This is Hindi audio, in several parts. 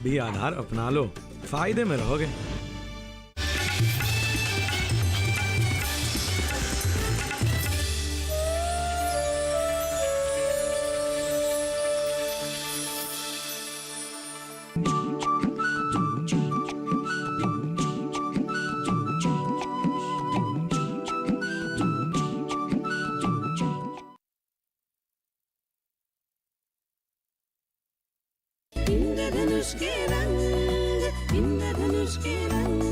भी आधार अपना लो, फायदे में रहोगे। इंद्रधनुष के रंग, इंद्रधनुष के रंग,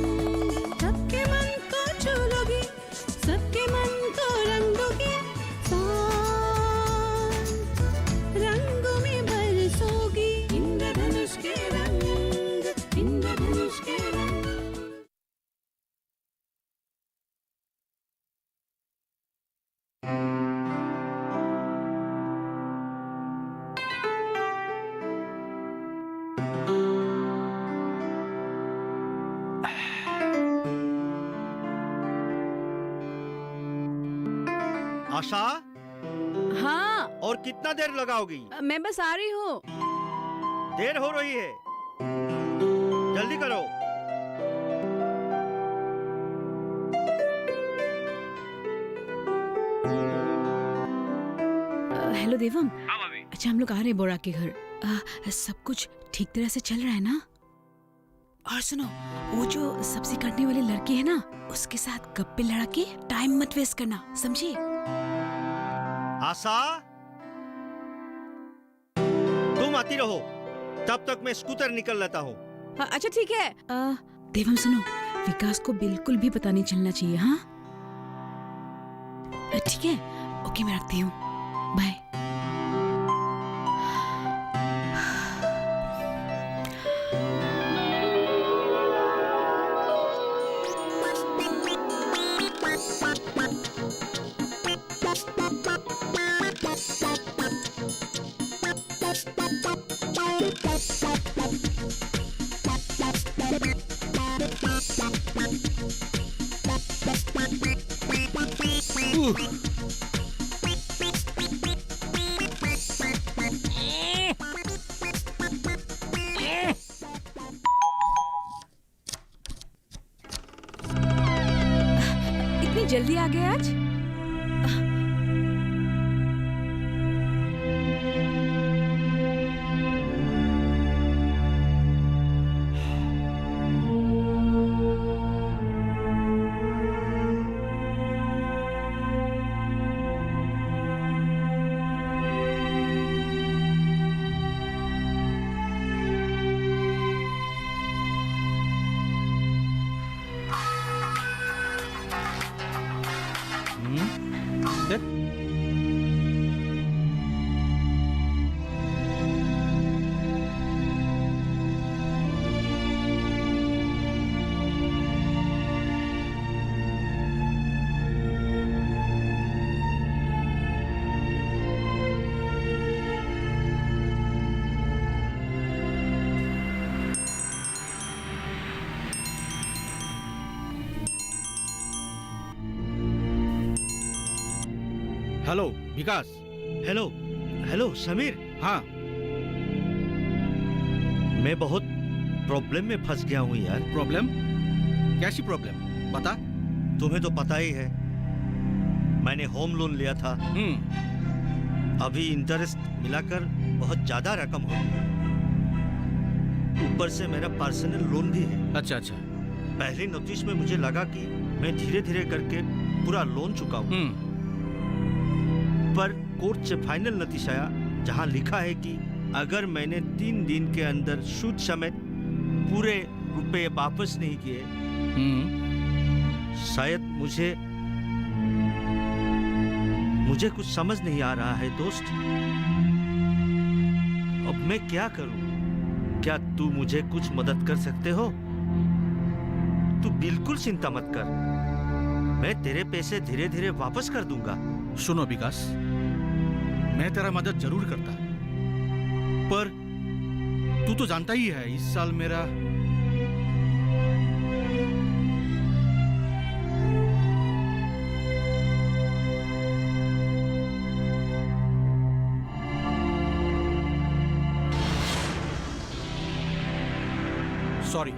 सबके मन को छू लोगी, सबके मन को रंग दोगी, साथ रंगों में बरसोगी। इंद्रधनुष के रंग, इंद्रधनुष के रंग। आशा, हाँ, और कितना देर लगाओगी? मैं बस आ रही हूँ। देर हो रही है, जल्दी करो। हेलो देवम। अच्छा, हम लोग आ रहे हैं बोरा के घर। सब कुछ ठीक तरह से चल रहा है ना? और सुनो, वो जो सब्जी काटने वाली लड़की है ना, उसके साथ गप्पे लड़ा के टाइम मत वेस्ट करना, समझी? आशा, तुम आती रहो, तब तक मैं स्कूटर निकल लेता हूँ। अच्छा ठीक है। देवम सुनो, विकास को बिल्कुल भी पता नहीं चलना चाहिए, हाँ? ठीक है, ओके, मैं रखती हूँ, बाय। इतनी जल्दी आ गए आज? Hello Vikas. Hello, hello Sameer. हाँ, मैं बहुत प्रॉब्लम में फंस गया हूँ यार। प्रॉब्लम? कैसी प्रॉब्लम, बता। तुम्हें तो पता ही है, मैंने होम लोन लिया था। अभी इंटरेस्ट मिलाकर बहुत ज्यादा रकम हो गई, ऊपर से मेरा पर्सनल लोन भी है। अच्छा अच्छा। पहली नोटिस में मुझे लगा कि मैं धीरे धीरे करके पूरा लोन चुका हूँ, पर कोर्ट से फाइनल नोटिस आया जहां लिखा है कि अगर मैंने 3 दिन के अंदर सूद समेत पूरे रुपए वापस नहीं किए, शायद मुझे कुछ समझ नहीं आ रहा है दोस्त। अब मैं क्या करूं? क्या तू मुझे कुछ मदद कर सकते हो? तू बिल्कुल चिंता मत कर, मैं तेरे पैसे धीरे धीरे वापस कर दूंगा। सुनो विकास, मैं तेरा मदद जरूर करता, पर तू तो जानता ही है इस साल मेरा सॉरी।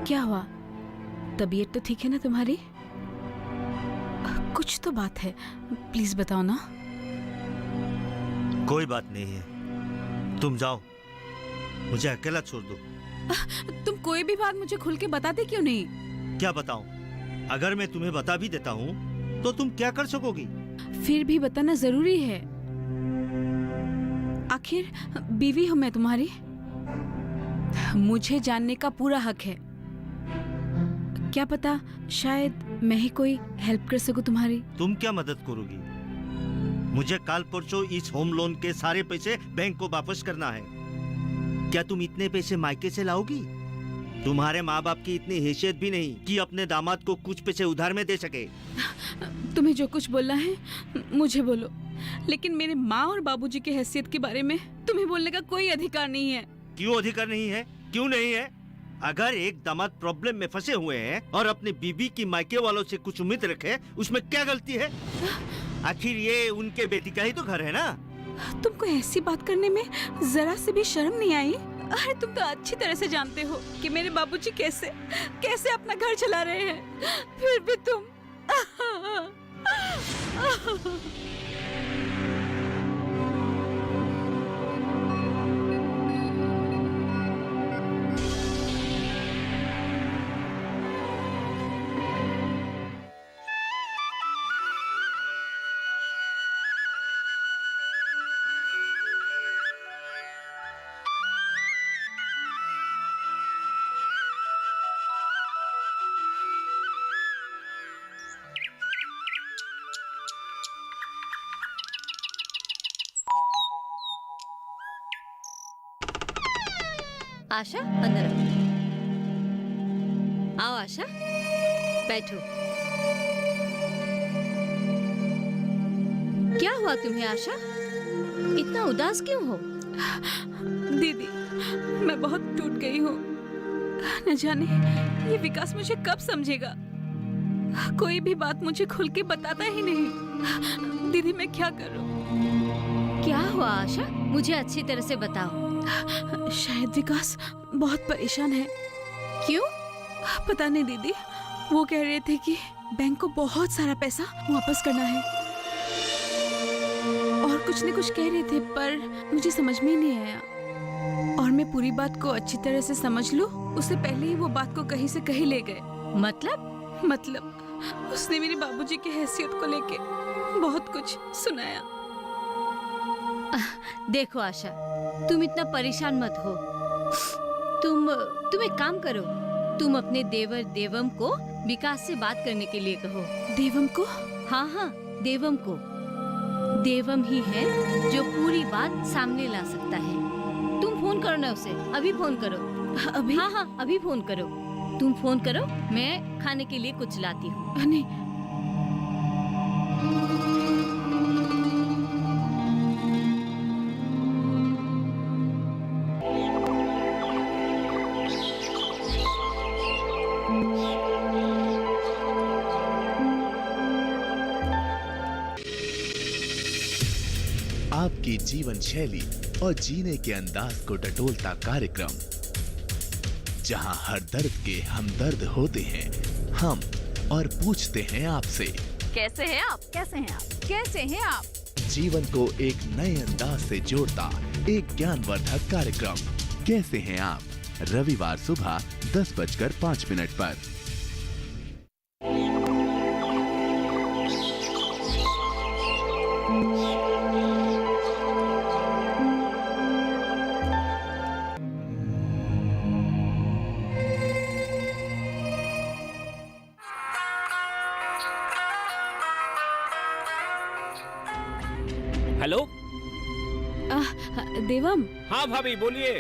क्या हुआ? तबीयत तो ठीक है ना तुम्हारी? कुछ तो बात है, प्लीज बताओ ना। कोई बात नहीं है, तुम जाओ, मुझे अकेला छोड़ दो। तुम कोई भी बात मुझे खुल के बताते क्यों नहीं? क्या बताऊं? अगर मैं तुम्हें बता भी देता हूं तो तुम क्या कर सकोगी? फिर भी बताना जरूरी है, आखिर बीवी हूं मैं तुम्हारी। मुझे जानने का पूरा हक है। क्या पता शायद मैं ही कोई हेल्प कर सकूं तुम्हारी। तुम क्या मदद करोगी? मुझे काल परसों इस होम लोन के सारे पैसे बैंक को वापस करना है। क्या तुम इतने पैसे मायके से लाओगी? तुम्हारे माँ बाप की इतनी हैसियत भी नहीं कि अपने दामाद को कुछ पैसे उधार में दे सके। तुम्हें जो कुछ बोलना है मुझे बोलो, लेकिन मेरे माँ और बाबूजी की हैसियत के बारे में तुम्हें बोलने का कोई अधिकार नहीं है। क्यों अधिकार नहीं है? क्यों नहीं है? अगर एक दामाद प्रॉब्लम में फंसे हुए हैं और अपनी बीबी की मायके वालों से कुछ उम्मीद रखे, उसमें क्या गलती है? आखिर ये उनके बेटी का ही तो घर है ना। तुमको ऐसी बात करने में जरा से भी शर्म नहीं आई? अरे तुम तो अच्छी तरह से जानते हो कि मेरे बाबूजी कैसे कैसे अपना घर चला रहे हैं, फिर भी तुम आशा, अंदर आओ। आशा, बैठो। क्या हुआ तुम्हें आशा? इतना उदास क्यों हो? दीदी, मैं बहुत टूट गई हूँ। न जाने ये विकास मुझे कब समझेगा। कोई भी बात मुझे खुल के बताता ही नहीं। दीदी मैं क्या करूँ? क्या हुआ आशा? मुझे अच्छी तरह से बताओ। शायद विकास बहुत परेशान है। क्यों? पता नहीं दीदी, वो कह रहे थे कि बैंक को बहुत सारा पैसा वापस करना है और कुछ न कुछ कह रहे थे, पर मुझे समझ में ही नहीं आया। और मैं पूरी बात को अच्छी तरह से समझ लूं, उससे पहले ही वो बात को कहीं से कहीं ले गए। मतलब उसने मेरे बाबूजी की हैसियत को लेके बहुत कुछ सुनाया। देखो आशा, तुम इतना परेशान मत हो। तुम एक काम करो, तुम अपने देवर देवम को विकास से बात करने के लिए कहो। देवम को? हाँ हाँ, देवम को। देवम ही है जो पूरी बात सामने ला सकता है। तुम फोन करो ना उसे, अभी फोन करो। अभी? हाँ हाँ, अभी फोन करो। तुम फोन करो, मैं खाने के लिए कुछ लाती हूँ। नहीं, आपकी जीवन शैली और जीने के अंदाज को टटोलता कार्यक्रम, जहां हर दर्द के हमदर्द होते हैं हम और पूछते हैं आपसे, कैसे हैं आप? कैसे हैं आप? कैसे हैं आप? जीवन को एक नए अंदाज से जोड़ता एक ज्ञानवर्धक कार्यक्रम कैसे हैं आप, रविवार सुबह 10:05 पर। हेलो। देवम, हाँ भाभी बोलिए।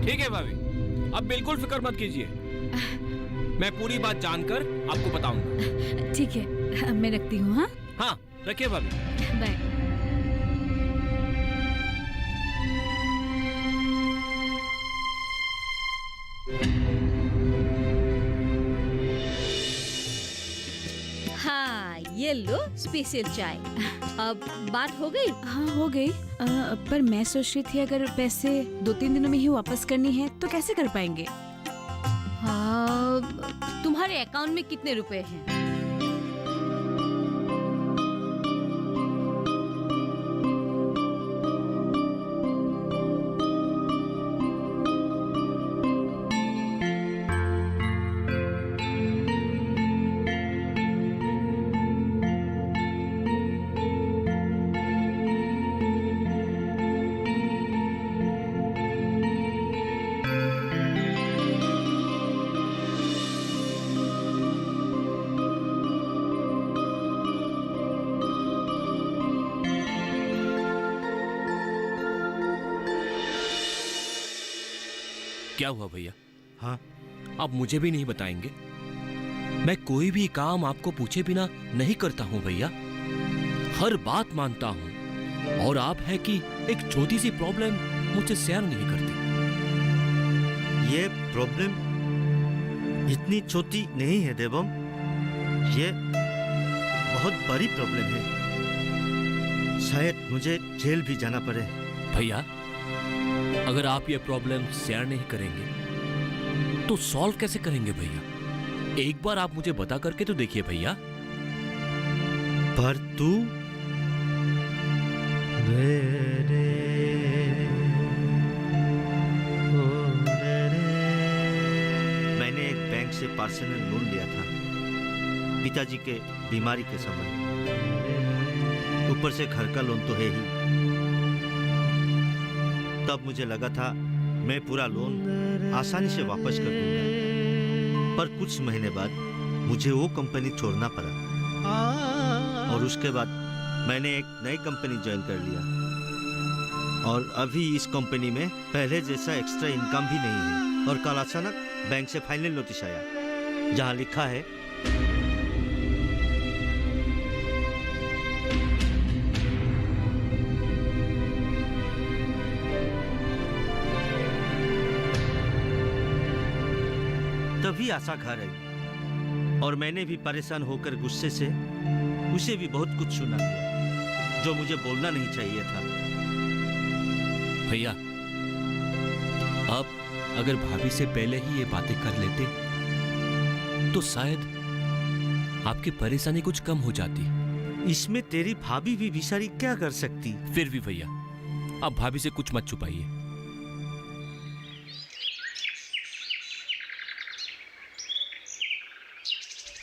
ठीक है भाभी, अब बिल्कुल फिक्र मत कीजिए, मैं पूरी बात जानकर आपको बताऊंगा। ठीक है, मैं रखती हूँ। हाँ हाँ रखिए भाभी। बाय। हाँ ये लो स्पेशल चाय। अब बात हो गई? हाँ हो गई। पर मैं सोच रही थी अगर पैसे 2-3 दिनों में ही वापस करनी है तो कैसे कर पाएंगे? हाँ, तुम्हारे अकाउंट में कितने रुपए हैं? क्या हुआ भैया? हाँ आप मुझे भी नहीं बताएंगे? मैं कोई भी काम आपको पूछे बिना नहीं करता हूँ भैया, हर बात मानता हूँ। और आप है कि एक छोटी सी प्रॉब्लम मुझसे शेयर नहीं करती। ये प्रॉब्लम इतनी छोटी नहीं है देवम, ये बहुत बड़ी प्रॉब्लम है। शायद मुझे जेल भी जाना पड़े। भैया अगर आप ये प्रॉब्लम शेयर नहीं करेंगे तो सॉल्व कैसे करेंगे भैया? एक बार आप मुझे बता करके तो देखिए भैया। पर तू मैंने एक बैंक से पर्सनल लोन लिया था पिताजी के बीमारी के समय, ऊपर से घर का लोन तो है ही। तब मुझे लगा था मैं पूरा लोन आसानी से वापस कर दूंगा, पर कुछ महीने बाद मुझे वो कंपनी छोड़ना पड़ा और उसके बाद मैंने एक नई कंपनी ज्वाइन कर लिया और अभी इस कंपनी में पहले जैसा एक्स्ट्रा इनकम भी नहीं है। और कल अचानक बैंक से फाइनल नोटिस आया जहां लिखा है तभी आशा घर आई और मैंने भी परेशान होकर गुस्से से उसे भी बहुत कुछ सुना दिया जो मुझे बोलना नहीं चाहिए था। भैया आप अगर भाभी से पहले ही ये बातें कर लेते तो शायद आपकी परेशानी कुछ कम हो जाती। इसमें तेरी भाभी भी बेचारी क्या कर सकती। फिर भी भैया आप भाभी से कुछ मत छुपाइए।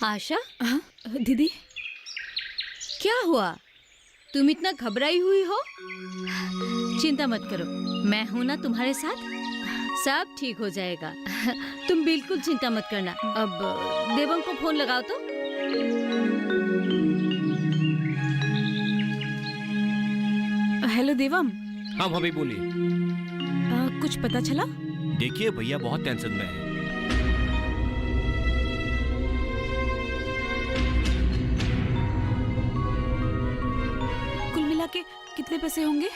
आशा, हाँ दीदी, क्या हुआ? तुम इतना घबराई हुई हो? चिंता मत करो, मैं हूं ना तुम्हारे साथ, सब ठीक हो जाएगा। तुम बिल्कुल चिंता मत करना। अब देवम को फोन लगाओ तो। हेलो देवम। हाँ भाभी बोलिए। कुछ पता चला? देखिए भैया बहुत टेंशन में है। कुल मिला के कितने पैसे होंगे?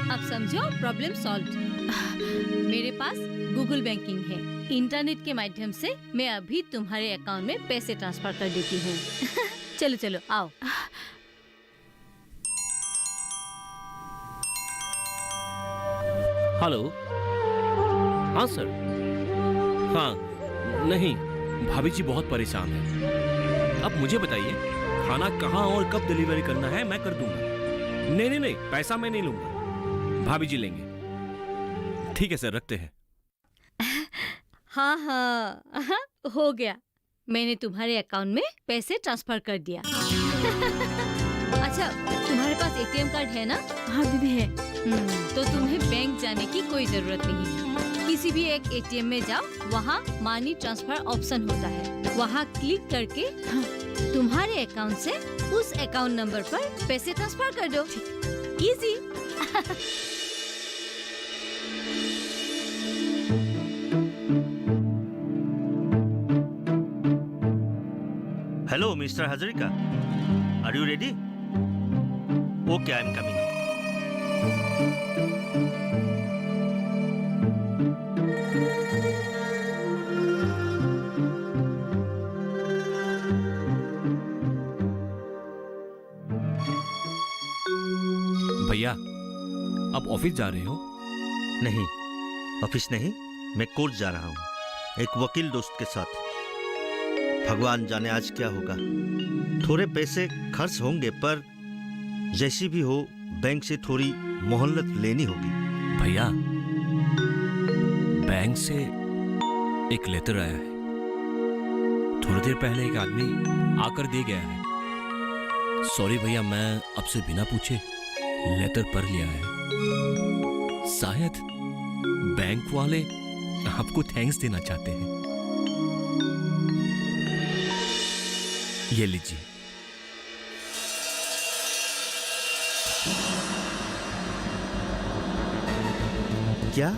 अब समझो प्रॉब्लम सॉल्व। मेरे पास गूगल बैंकिंग है, इंटरनेट के माध्यम से मैं अभी तुम्हारे अकाउंट में पैसे ट्रांसफर कर देती हूँ। चलो चलो आओ। हेलो। हाँ सर। हाँ नहीं, भाभी जी बहुत परेशान है। अब मुझे बताइए खाना कहाँ और कब डिलीवरी करना है, मैं कर दूंगा। नहीं नहीं नहीं, पैसा मैं नहीं लूंगा। भाभी जी लेंगे। ठीक है सर, रखते हैं। हाँ हाँ हो गया, मैंने तुम्हारे अकाउंट में पैसे ट्रांसफर कर दिया। अच्छा, तुम्हारे पास एटीएम कार्ड है ना? हाँ दीदी है। तो तुम्हें बैंक जाने की कोई जरूरत नहीं है। किसी भी एक एटीएम में जाओ, वहाँ मनी ट्रांसफर ऑप्शन होता है, वहाँ क्लिक करके तुम्हारे अकाउंट से उस अकाउंट नंबर पर पैसे ट्रांसफर कर दो। Easy. Hello mister Hazarika, are you ready? Okay, I am coming. भैया, आप ऑफिस जा रहे हो? नहीं, ऑफिस नहीं, मैं कोर्ट जा रहा हूँ एक वकील दोस्त के साथ। भगवान जाने आज क्या होगा। थोड़े पैसे खर्च होंगे, पर जैसी भी हो बैंक से थोड़ी मोहलत लेनी होगी। भैया, बैंक से एक लेटर आया है। थोड़ी देर पहले एक आदमी आकर दे गया है। सॉरी भैया, मैं आपसे बिना पूछे लेटर पढ़ लिया है। शायद बैंक वाले आपको थैंक्स देना चाहते हैं। ये लीजिए। क्या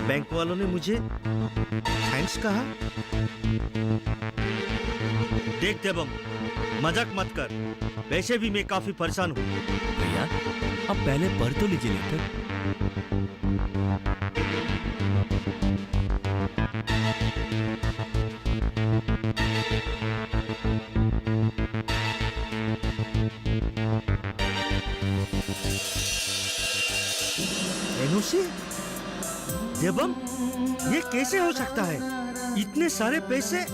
बैंक वालों ने मुझे थैंक्स कहा? देख देवम, मजाक मत कर, वैसे भी मैं काफी परेशान हूँ। भैया, आप पहले पढ़ तो लीजिए लेटर। एनओसी? देवम, ये कैसे हो सकता है? इतने सारे पैसे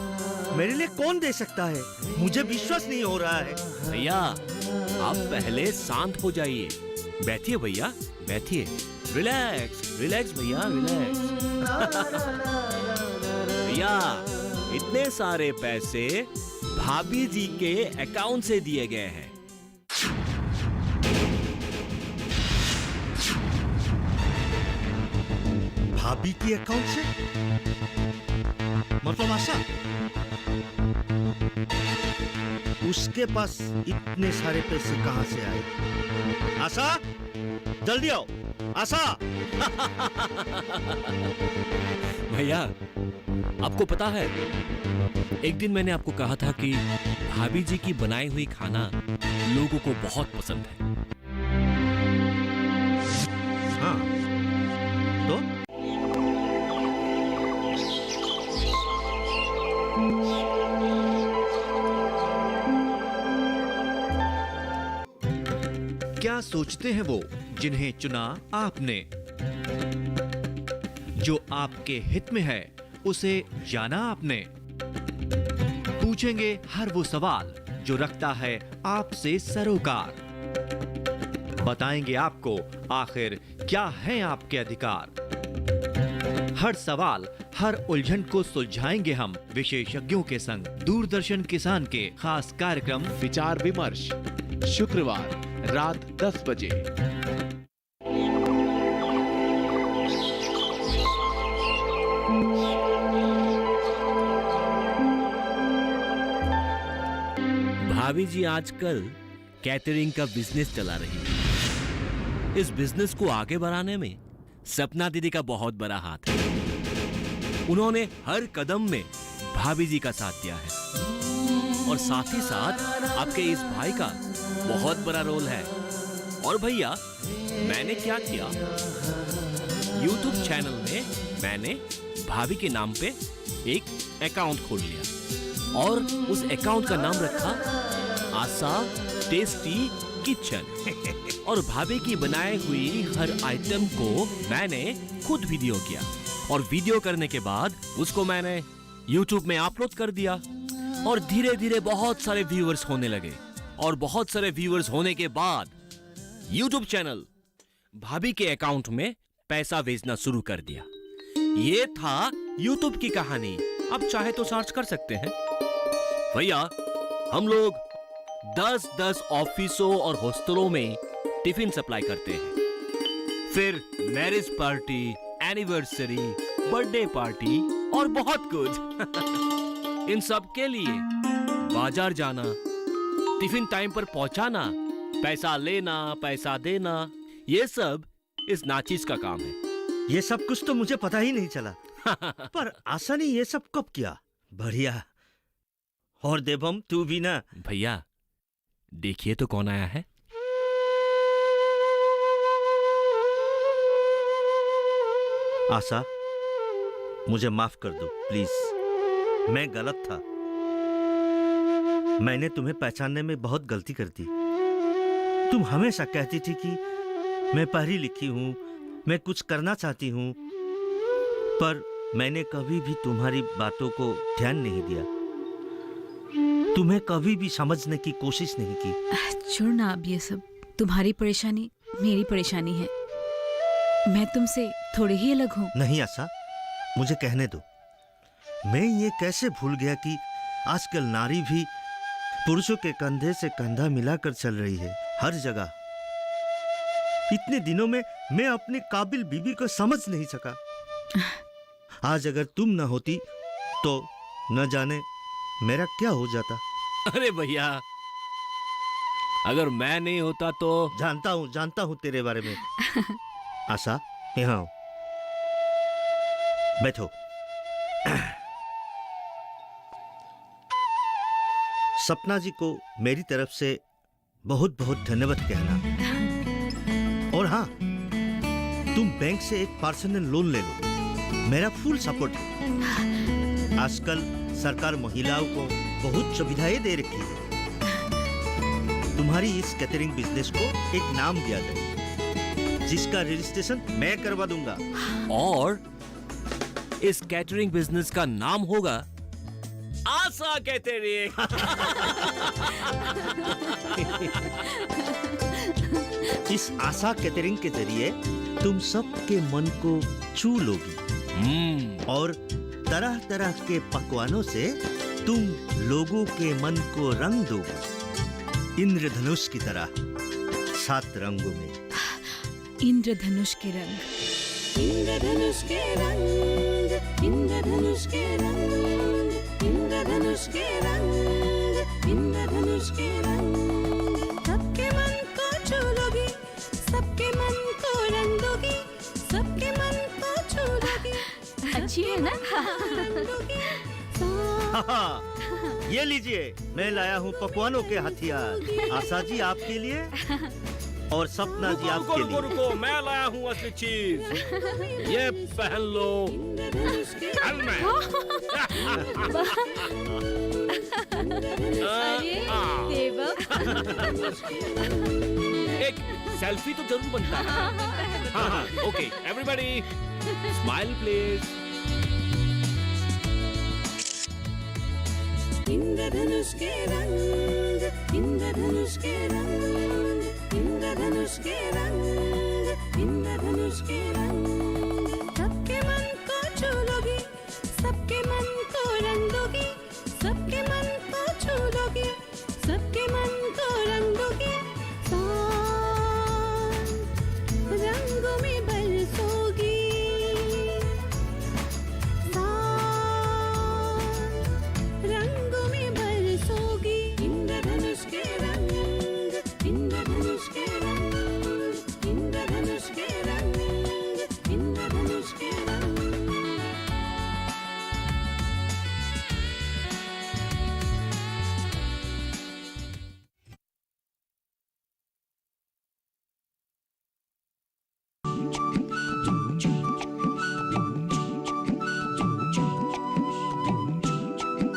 मेरे लिए कौन दे सकता है? मुझे विश्वास नहीं हो रहा है। भैया, आप पहले शांत हो जाइए। बैठिए भैया, बैठिए। रिलैक्स रिलैक्स भैया, रिलैक्स। भैया, इतने सारे पैसे भाभी जी के अकाउंट से दिए गए हैं। भाभी की अकाउंट से? मतलब आशा? उसके पास इतने सारे पैसे कहां से आए? आशा, जल्दी आओ। आशा! भैया, आपको पता है, एक दिन मैंने आपको कहा था कि भाभी जी की बनाई हुई खाना लोगों को बहुत पसंद है। हाँ, तो क्या सोचते हैं वो जिन्हें चुना आपने? जो आपके हित में है उसे जाना आपने? पूछेंगे हर वो सवाल जो रखता है आपसे सरोकार। बताएंगे आपको आखिर क्या है आपके अधिकार। हर सवाल, हर उलझन को सुलझाएंगे हम विशेषज्ञों के संग। दूरदर्शन किसान के खास कार्यक्रम विचार विमर्श, शुक्रवार रात 10 बजे। भाभी जी आजकल कैटरिंग का बिजनेस चला रही है। इस बिजनेस को आगे बढ़ाने में सपना दीदी का बहुत बड़ा हाथ है। उन्होंने हर कदम में भाभी जी का साथ दिया है और साथ ही साथ आपके इस भाई का बहुत बड़ा रोल है। और भैया, मैंने क्या किया, YouTube चैनल में मैंने भाभी के नाम पे एक अकाउंट खोल लिया और उस अकाउंट का नाम रखा आशा टेस्टी किचन। और भाभी की बनाई हुई हर आइटम को मैंने खुद वीडियो किया और वीडियो करने के बाद उसको मैंने YouTube में अपलोड कर दिया और धीरे धीरे बहुत सारे व्यूअर्स होने लगे। और बहुत सारे व्यूअर्स होने के बाद YouTube चैनल भाभी के अकाउंट में पैसा भेजना शुरू कर दिया। ये था यूट्यूब की कहानी। अब चाहे तो सर्च कर सकते हैं। भैया, हम लोग 10-10 ऑफिसों और हॉस्टलों में टिफिन सप्लाई करते हैं। फिर marriage party, anniversary, birthday party और बहुत कुछ। इन सब के लिए बाजार जाना, टिफिन टाइम पर पहुंचाना, पैसा लेना, पैसा देना, ये सब इस नाचिस का काम है। ये सब कुछ तो मुझे पता ही नहीं चला। पर आशा ने ये सब कब किया? बढ़िया। और देवम, तू भी ना। भैया, देखिए तो कौन आया है। आशा, मुझे माफ कर दो प्लीज। मैं गलत था। मैंने तुम्हें पहचानने में बहुत गलती कर दी। तुम हमेशा कहती थी कि मैं पढ़ी लिखी हूं, मैं कुछ करना चाहती हूं, पर मैंने कभी भी तुम्हारी बातों को ध्यान नहीं दिया। तुम्हें कभी भी समझने की कोशिश नहीं की। छोड़ ना अब ये सब। तुम्हारी परेशानी मेरी परेशानी है। मैं तुमसे थोड़ी ही अलग हूँ। नहीं आशा, मुझे कहने दो। मैं ये कैसे भूल गया कि आजकल नारी भी पुरुषों के कंधे से कंधा मिलाकर चल रही है हर जगह। इतने दिनों में मैं अपने काबिल बीबी को समझ नहीं सका। आज अगर तुम न होती तो न जाने मेरा क्या हो जाता। अरे भैया, अगर मैं नहीं होता तो। जानता हूं तेरे बारे में। आशा, यहाँ आओ, बैठो। सपना जी को मेरी तरफ से बहुत बहुत धन्यवाद कहना। और हाँ, तुम बैंक से एक पर्सनल लोन ले लो, मेरा फुल सपोर्ट है। आजकल सरकार महिलाओं को बहुत सुविधाएं दे रखी है। तुम्हारी इस कैटरिंग बिजनेस को एक नाम दिया जाए, जिसका रजिस्ट्रेशन मैं करवा दूंगा। और इस कैटरिंग बिजनेस का नाम होगा आशा कैटरिंग। इस आशा कैटरिंग के जरिए तुम सबके मन को छू लोगी और तरह तरह के पकवानों से तुम लोगों के मन को रंग दोगी, इंद्रधनुष की तरह 7 रंगों में। इंद्रधनुष के रंग, इंद्रधनुष के रंग, इंद्रधनुष के रंग, इंद्रधनुष के रंग, इंद्रधनुष के रंग। सबके मन को छू लोगी, सबके मन को रंग दोगी, सबके मन को छू लोगी। अच्छी है ना? ये लीजिए, मैं लाया हूँ पकवानों के हथियार। आशा जी आपके लिए और सपना जी आपके लिए। रुको, मैं लाया हूँ असली चीज। ये पहन लो। अरे देवम, एक सेल्फी तो जरूर बनता है। हाँ, ओके, एवरीबॉडी स्माइल प्लीज। इंद्रधनुष के रंग, इंद्रधनुष के रंग, इंद्रधनुष के रंग, इंद्रधनुष के रंग।